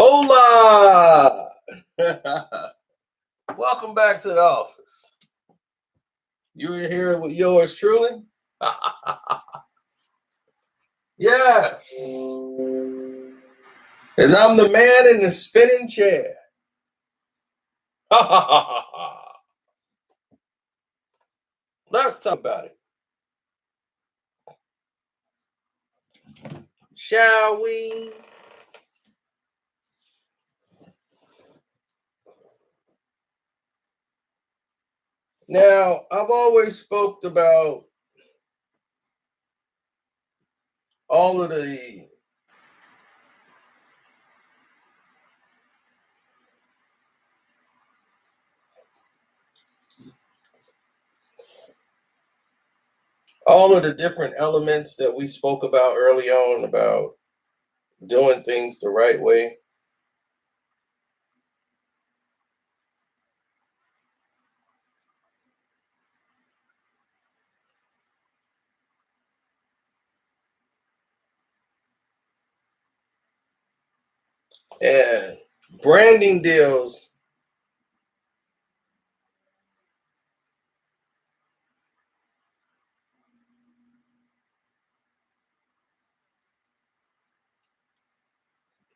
Hola! Welcome back to the office. You in here with yours truly? Yes. As I'm the man in the spinning chair. Let's talk about it. Shall we? Now, I've always spoke about all of the different elements that we spoke about early on about doing things the right way. And branding deals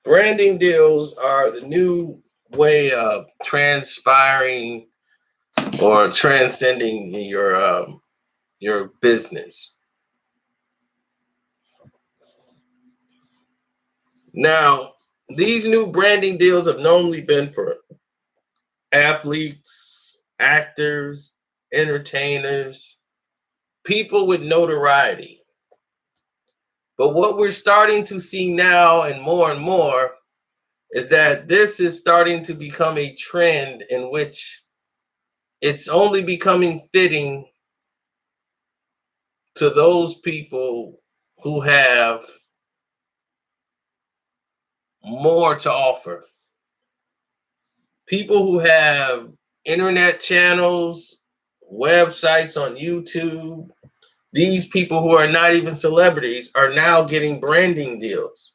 branding deals are the new way of transpiring or transcending your business. Now, these new branding deals have normally been for athletes, actors, entertainers, people with notoriety. But what we're starting to see now and more is that this is starting to become a trend in which it's only becoming fitting to those people who have more to offer. People who have internet channels, websites on YouTube, these people who are not even celebrities are now getting branding deals,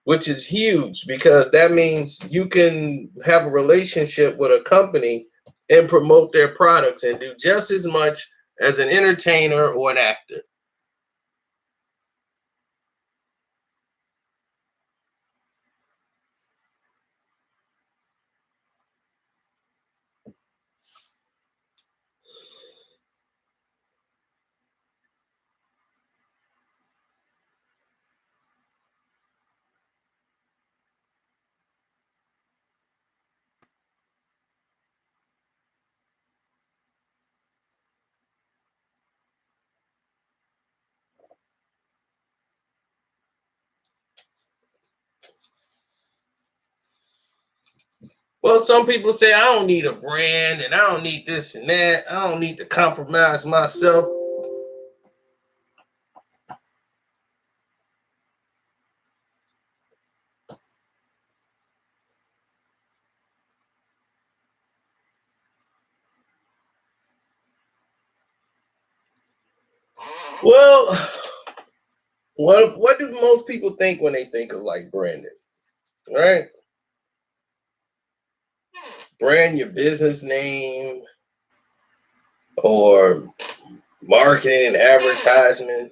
which is huge because that means you can have a relationship with a company and promote their products and do just as much as an entertainer or an actor. Well, some people say I don't need a brand and I don't need this and that. I don't need to compromise myself. Well, what do most people think when they think of like branding? Right? Brand your business name or marketing and advertisement.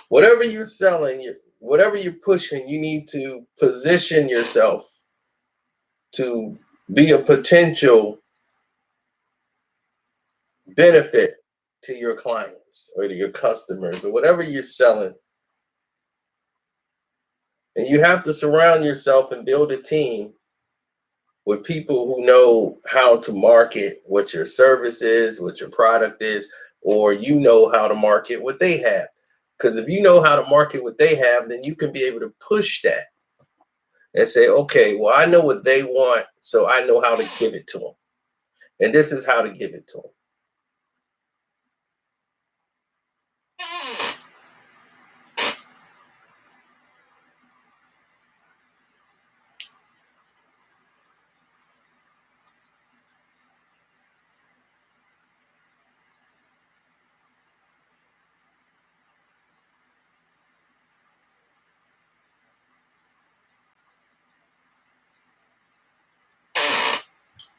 Whatever you're selling, whatever you're pushing, you need to position yourself to be a potential benefit to your clients or to your customers or whatever you're selling. And you have to surround yourself and build a team with people who know how to market what your service is, what your product is, or you know how to market what they have. Because if you know how to market what they have, then you can be able to push that and say, okay, well, I know what they want, so I know how to give it to them. And this is how to give it to them.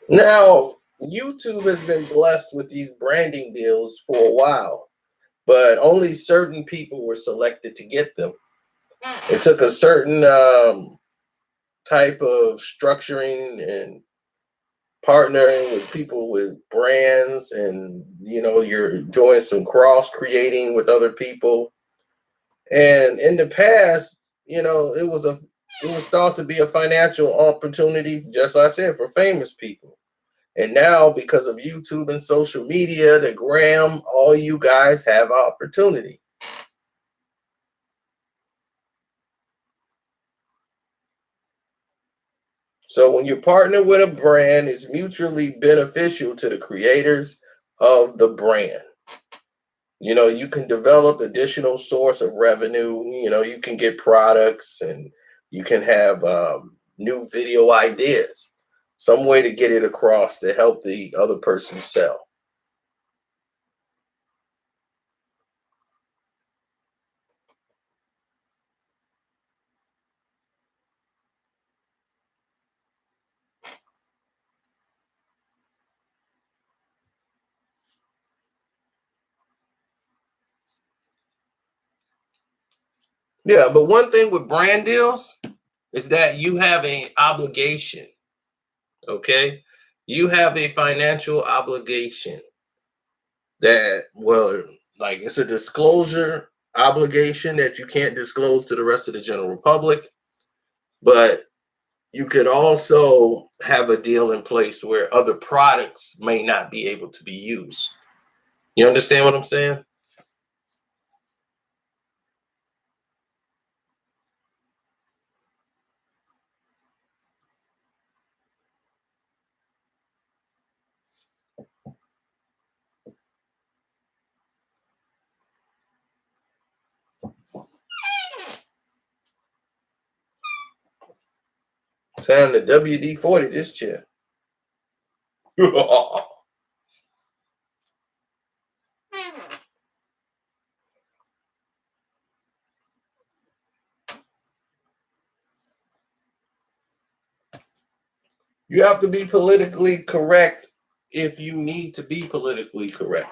Now, YouTube has been blessed with these branding deals for a while, but only certain people were selected to get them. It took a certain type of structuring and partnering with people with brands, and you're doing some cross creating with other people. And in the past, it was thought to be a financial opportunity, just like I said, for famous people. And now, because of YouTube and social media, the gram, all you guys have opportunity. So when you partner with a brand, it's mutually beneficial to the creators of the brand. You can develop additional source of revenue. You can get products, and you can have new video ideas, some way to get it across to help the other person sell. Yeah, but one thing with brand deals is that you have an obligation. Okay, you have a financial obligation that, well, like, it's a disclosure obligation that you can't disclose to the rest of the general public. But you could also have a deal in place where other products may not be able to be used. You understand what I'm saying? Time to WD-40 this chair. You have to be politically correct if you need to be politically correct.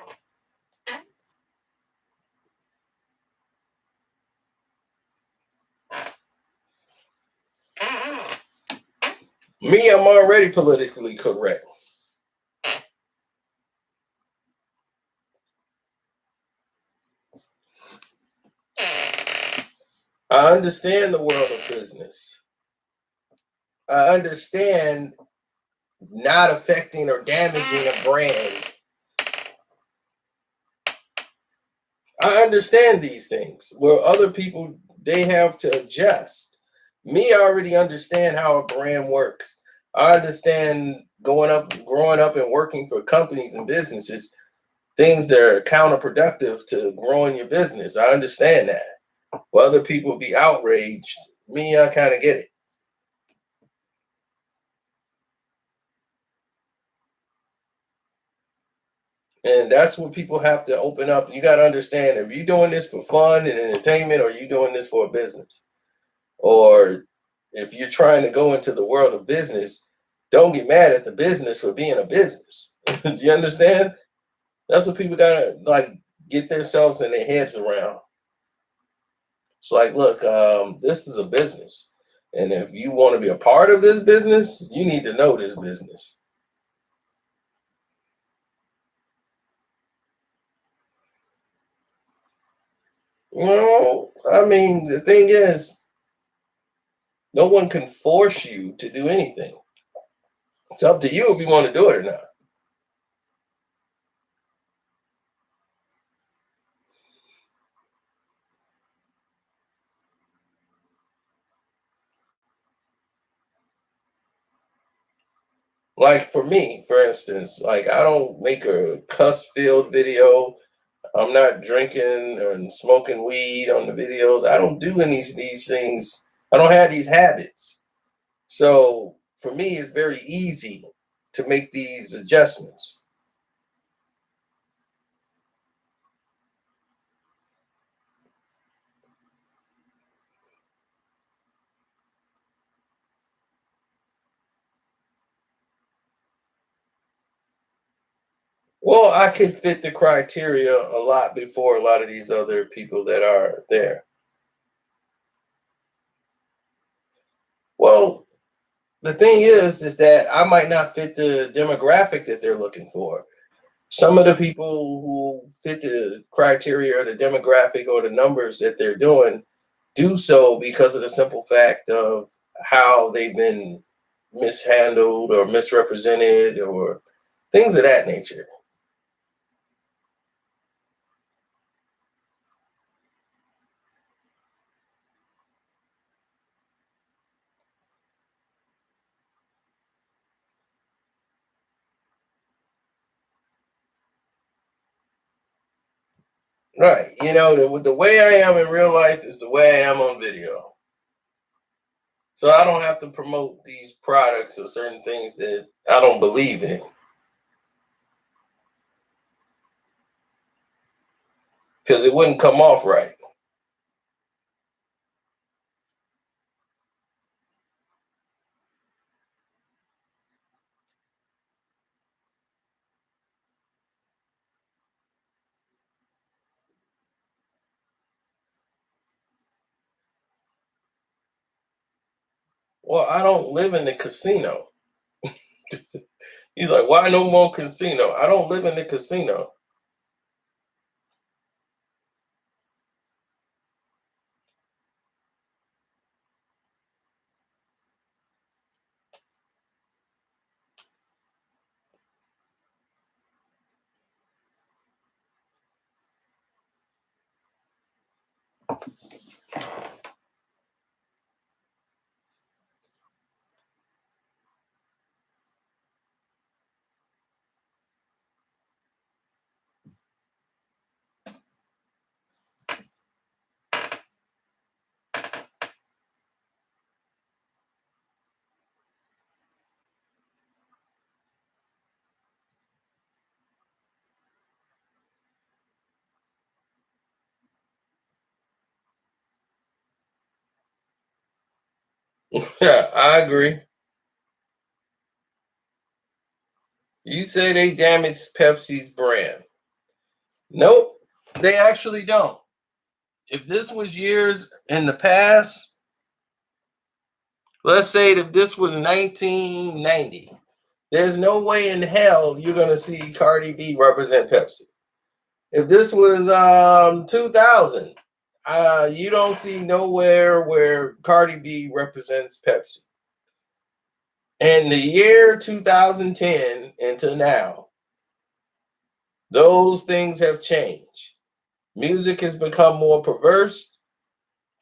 Me, I'm already politically correct. I understand the world of business. I understand not affecting or damaging a brand. I understand these things where other people, they have to adjust. Me, I already understand how a brand works. I understand growing up and working for companies and businesses, things that are counterproductive to growing your business. I understand that. Well, other people be outraged. Me, I kind of get it. And that's what people have to open up. You got to understand, if you're doing this for fun and entertainment, or you doing this for a business, or if you're trying to go into the world of business, don't get mad at the business for being a business. Do you understand? That's what people gotta, like, get themselves in their heads around. It's like, look, this is a business, and if you want to be a part of this business, you need to know this business. I mean, the thing is, no one can force you to do anything. It's up to you if you want to do it or not. Like for me, for instance, like, I don't make a cuss filled video. I'm not drinking and smoking weed on the videos. I don't do any of these things. I don't have these habits. So for me, it's very easy to make these adjustments. Well, I could fit the criteria a lot before a lot of these other people that are there. Well, the thing is that I might not fit the demographic that they're looking for. Some of the people who fit the criteria or the demographic or the numbers that they're doing do so because of the simple fact of how they've been mishandled or misrepresented or things of that nature. Right. The way I am in real life is the way I am on video. So I don't have to promote these products or certain things that I don't believe in because it wouldn't come off right. Well, I don't live in the casino. He's like, why no more casino? I don't live in the casino. Yeah, I agree. You say they damaged Pepsi's brand. Nope, they actually don't. If this was years in the past, let's say if this was 1990, there's no way in hell you're gonna see Cardi B represent Pepsi. If this was 2000, you don't see nowhere where Cardi B represents Pepsi. And the year 2010 into now, those things have changed. Music has become more perverse,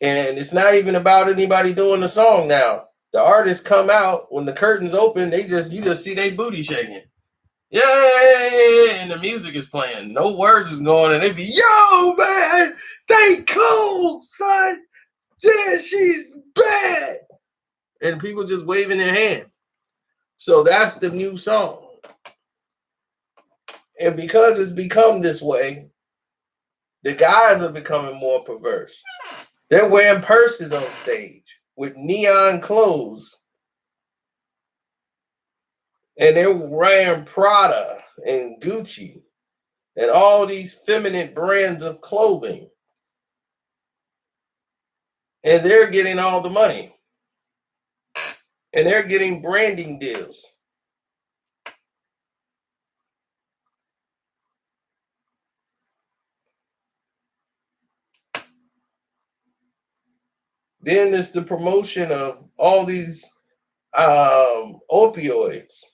and it's not even about anybody doing the song now. The artists come out when the curtains open, you just see their booty shaking. Yay! And the music is playing. No words is going, and they be, yo, man, they cool, son. Yeah, she's bad. And people just waving their hand. So that's the new song. And because it's become this way, the guys are becoming more perverse. They're wearing purses on stage with neon clothes. And they're wearing Prada and Gucci and all these feminine brands of clothing. And they're getting all the money. And they're getting branding deals. Then there's the promotion of all these opioids.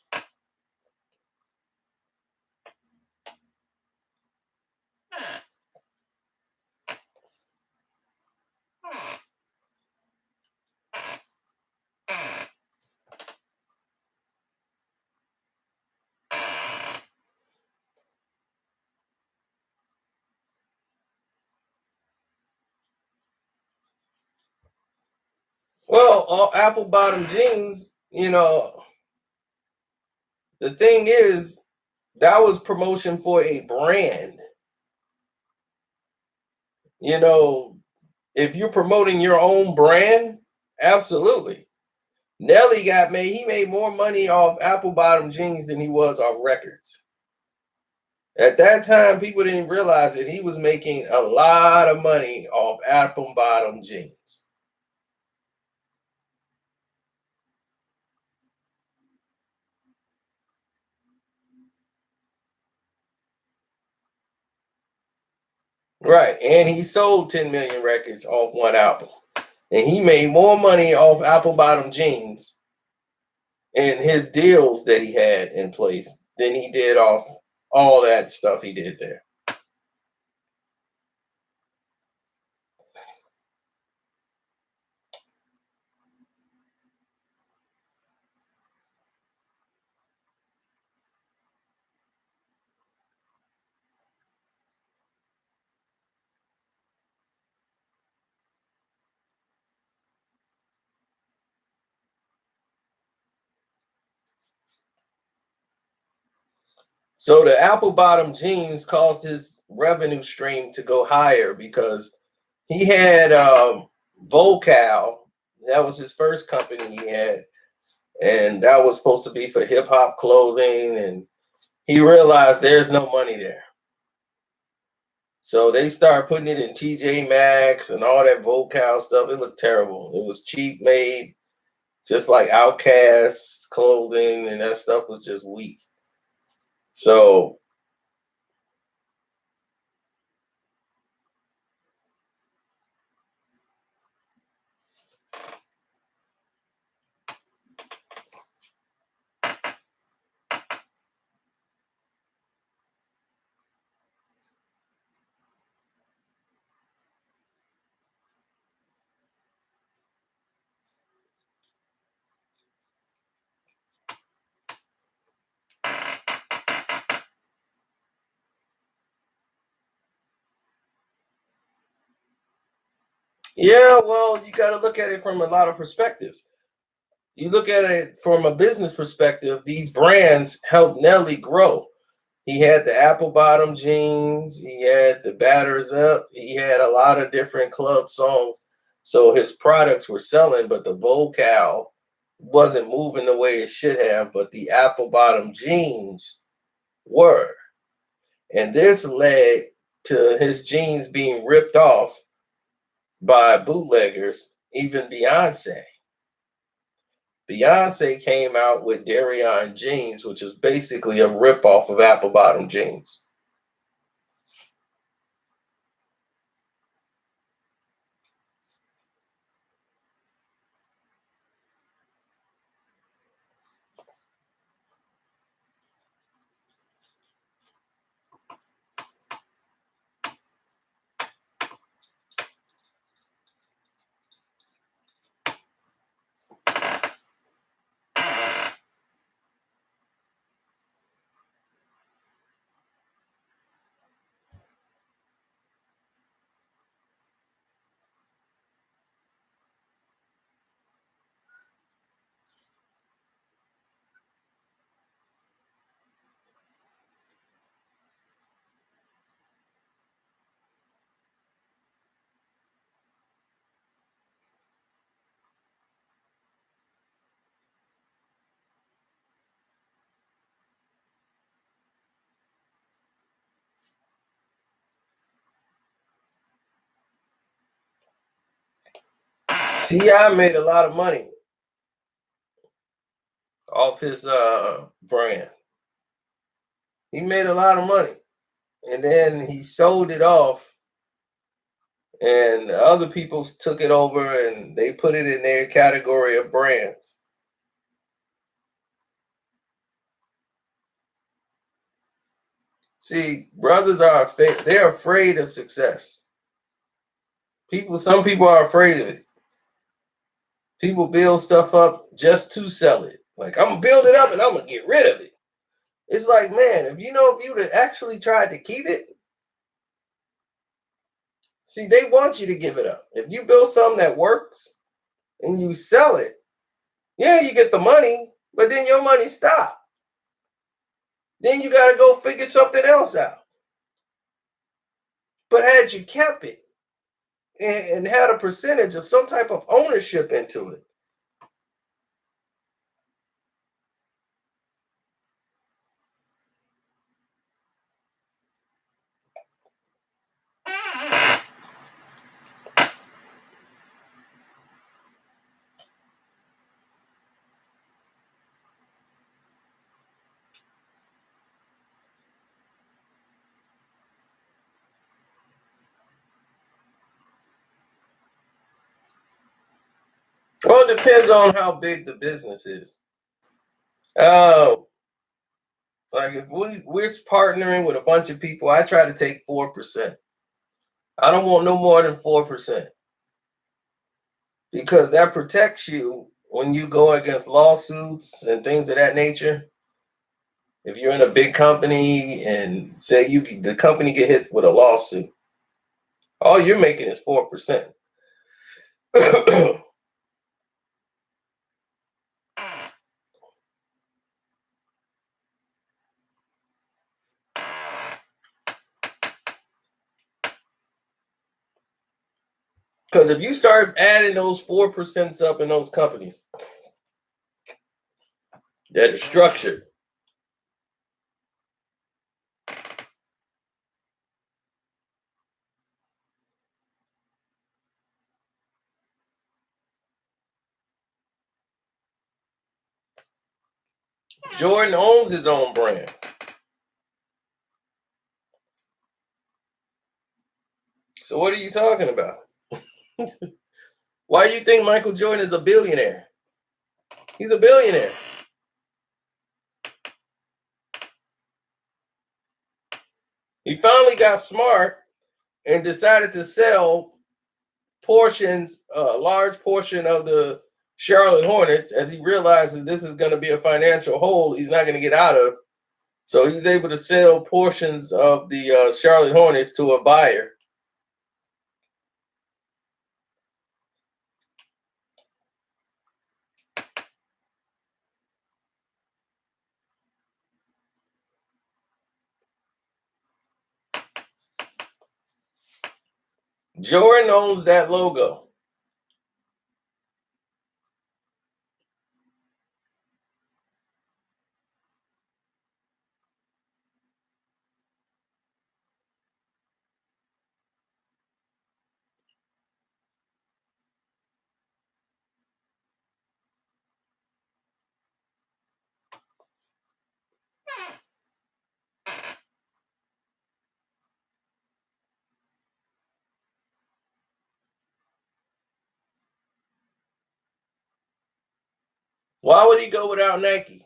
Well, apple bottom jeans, the thing is, that was promotion for a brand. You know, if you're promoting your own brand, absolutely. Nelly he made more money off apple bottom jeans than he was off records. At that time, people didn't realize that he was making a lot of money off apple bottom jeans. Right. And he sold 10 million records off one album. And he made more money off apple bottom jeans and his deals that he had in place than he did off all that stuff he did there. So the apple bottom jeans caused his revenue stream to go higher because he had Vocal. That was his first company he had. And that was supposed to be for hip hop clothing. And he realized there's no money there. So they started putting it in TJ Maxx and all that Vocal stuff. It looked terrible. It was cheap made, just like Outcast clothing, and that stuff was just weak. So yeah, well, you got to look at it from a lot of perspectives. You look at it from a business perspective, these brands helped Nelly grow. He had the apple bottom jeans, he had the batters up, he had a lot of different club songs. So his products were selling, but the Vocal wasn't moving the way it should have, but the apple bottom jeans were. And this led to his jeans being ripped off by bootleggers, even Beyonce. Beyonce came out with Darion jeans, which is basically a ripoff of apple bottom jeans. T.I. made a lot of money off his brand. He made a lot of money. And then he sold it off, and other people took it over and they put it in their category of brands. See, brothers are they're afraid of success. Some people are afraid of it. People build stuff up just to sell it. Like, I'm gonna build it up and I'm gonna get rid of it. It's like, man, if you would have actually tried to keep it, see, they want you to give it up. If you build something that works and you sell it, yeah, you get the money, but then your money stops. Then you got to go figure something else out. But had you kept it and had a percentage of some type of ownership into it, Well, it depends on how big the business is. Uh, like if we're partnering with a bunch of people, I try to take 4%. I don't want no more than 4% because that protects you when you go against lawsuits and things of that nature. If you're in a big company and say the company get hit with a lawsuit, all you're making is 4%. Because if you start adding those 4% up in those companies that are structured, Jordan owns his own brand. So what are you talking about? Why do you think Michael Jordan is a billionaire? He's a billionaire. He finally got smart and decided to sell a large portion of the Charlotte Hornets as he realizes this is going to be a financial hole he's not going to get out of. So he's able to sell portions of the Charlotte Hornets to a buyer. Jordan owns that logo. Why would he go without Nike?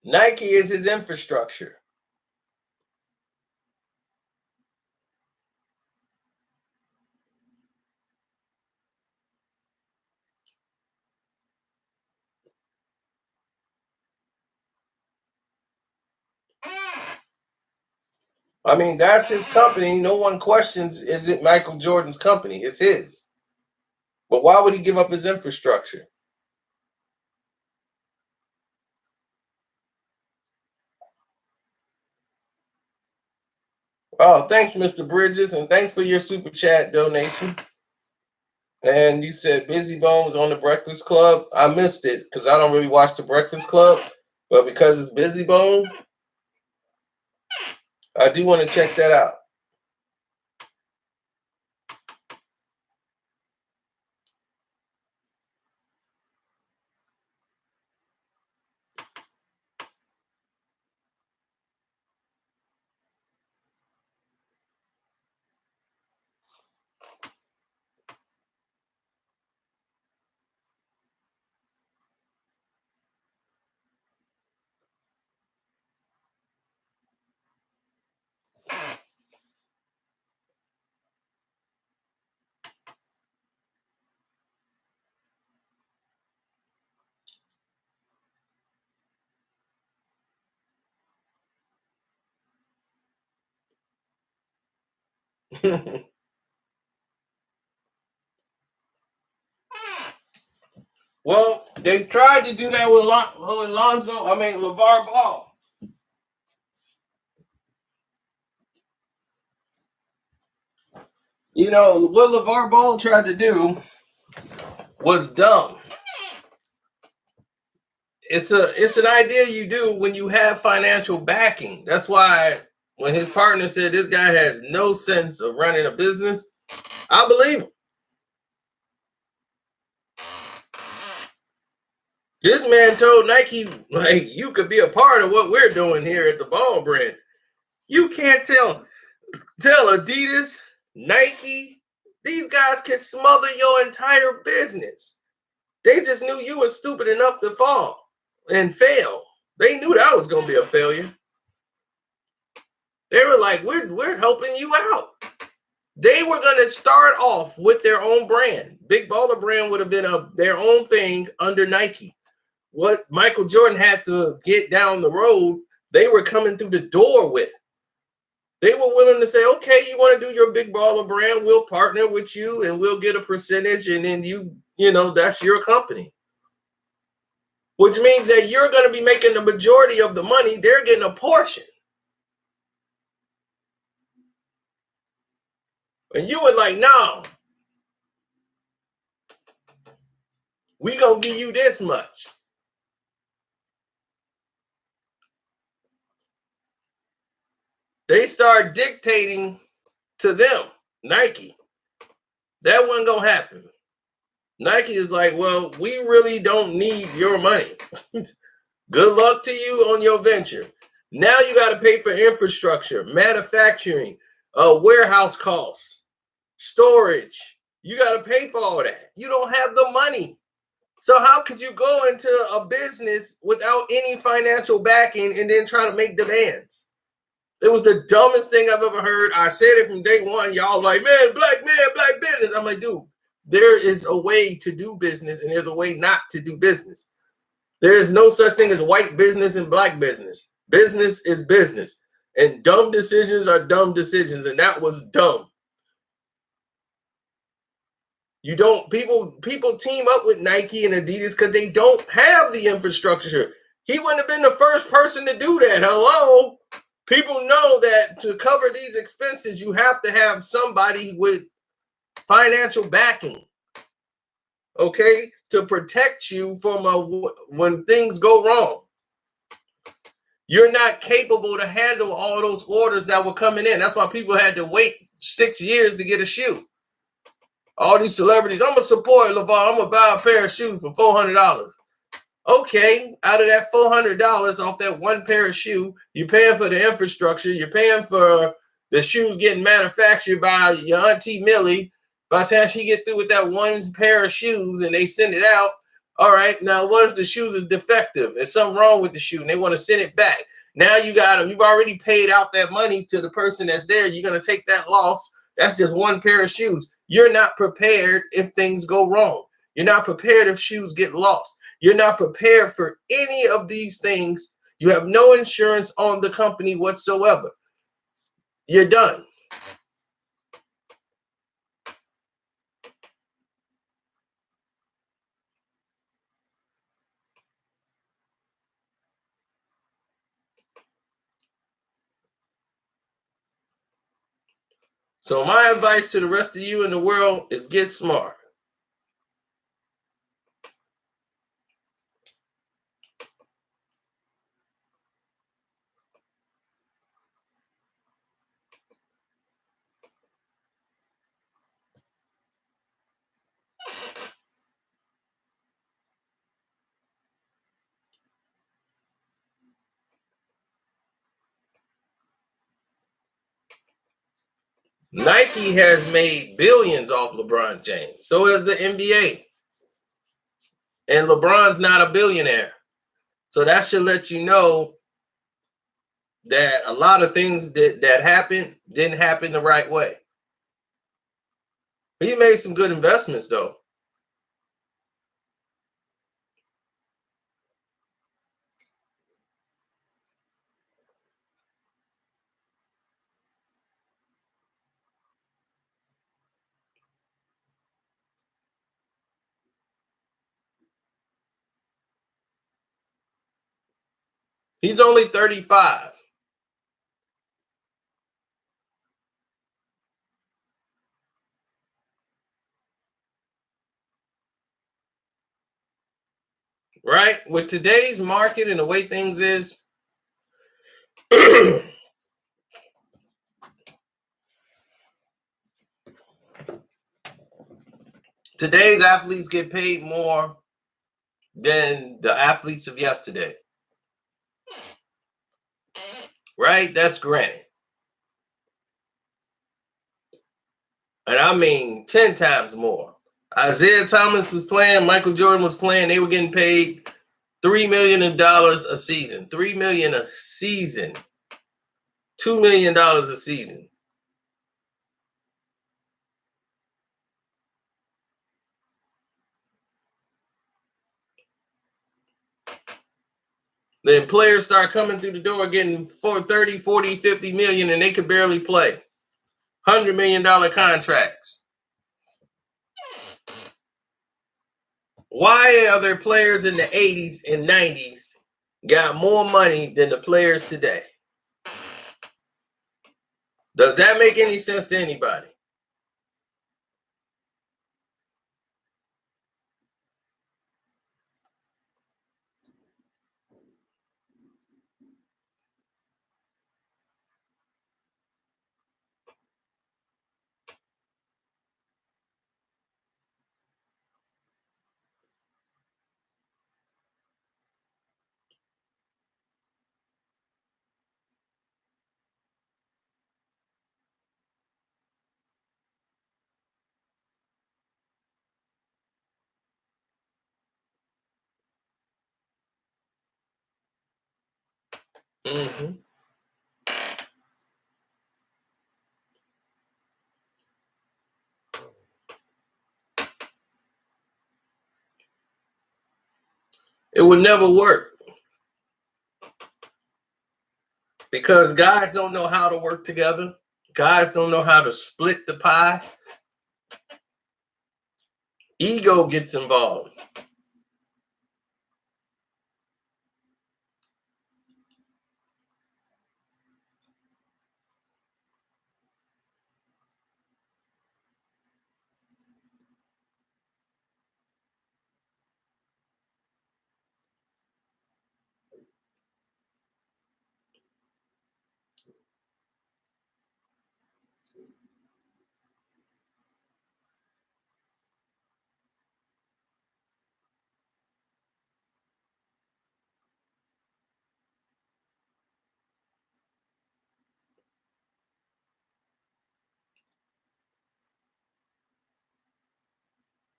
Nike is his infrastructure. I mean, that's his company. No one questions, is it Michael Jordan's company? It's his. But why would he give up his infrastructure? Oh, thanks, Mr. Bridges, and thanks for your super chat donation. And you said Busy Bone was on the Breakfast Club. I missed it because I don't really watch the Breakfast Club, but because it's Busy Bone, I do want to check that out. Well, they tried to do that with LeVar Ball. You know, what LeVar Ball tried to do was dumb. It's an idea you do when you have financial backing. That's why when his partner said this guy has no sense of running a business, I believe him. This man told Nike, like, you could be a part of what we're doing here at the Ball brand. You can't tell Adidas, Nike, these guys can smother your entire business. They just knew you were stupid enough to fall and fail. They knew that was going to be a failure. They were like, we're helping you out. They were going to start off with their own brand. Big Baller Brand would have been their own thing under Nike. What Michael Jordan had to get down the road, they were coming through the door with. They were willing to say, okay, you want to do your Big Baller Brand, we'll partner with you and we'll get a percentage, and then you know, that's your company. Which means that you're going to be making the majority of the money. They're getting a portion. And you were like, no, we going to give you this much. They start dictating to them, Nike. That wasn't going to happen. Nike is like, well, we really don't need your money. Good luck to you on your venture. Now you got to pay for infrastructure, manufacturing, warehouse costs, storage. You got to pay for all that. You don't have the money. So how could you go into a business without any financial backing and then try to make demands? It was the dumbest thing I've ever heard. I said it from day one. Y'all like, man, black business. I'm like, dude, there is a way to do business and there's a way not to do business. There is no such thing as white business and black business. Business is business. And dumb decisions are dumb decisions. And that was dumb. You don't, people team up with Nike and Adidas because they don't have the infrastructure. He wouldn't have been the first person to do that. Hello? People know that to cover these expenses, you have to have somebody with financial backing, okay, to protect you from when things go wrong. You're not capable to handle all those orders that were coming in. That's why people had to wait 6 years to get a shoe. All these celebrities, I'm going to support LeVar. I'm going to buy a pair of shoes for $400. Okay, out of that $400 off that one pair of shoe, you're paying for the infrastructure. You're paying for the shoes getting manufactured by your auntie Millie. By the time she get through with that one pair of shoes and they send it out, all right, now what if the shoes is defective? There's something wrong with the shoe and they want to send it back. Now you've already paid out that money to the person that's there. You're going to take that loss. That's just one pair of shoes. You're not prepared if things go wrong. You're not prepared if shoes get lost. You're not prepared for any of these things. You have no insurance on the company whatsoever. You're done. So my advice to the rest of you in the world is get smart. Nike has made billions off LeBron James. So has the NBA. And LeBron's not a billionaire. So that should let you know that a lot of things that happened didn't happen the right way. He made some good investments, though. He's only 35. Right? With today's market and the way things is, today's athletes get paid more than the athletes of yesterday. Right? That's granted. And I mean 10 times more. Isaiah Thomas was playing, Michael Jordan was playing, they were getting paid $3 million a season. $3 million a season. $2 million a season. Then players start coming through the door getting 30, 40, 50 million, and they could barely play. $100 million contracts. Why are there players in the 80s and 90s got more money than the players today? Does that make any sense to anybody? Mm-hmm. It would never work because guys don't know how to work together. Guys don't know how to split the pie. Ego gets involved.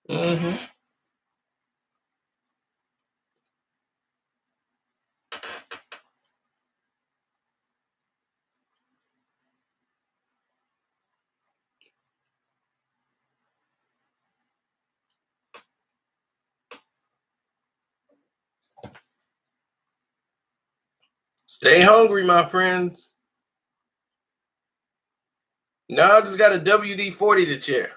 Mm-hmm. Stay hungry, my friends. Now I just got a WD-40 to chair.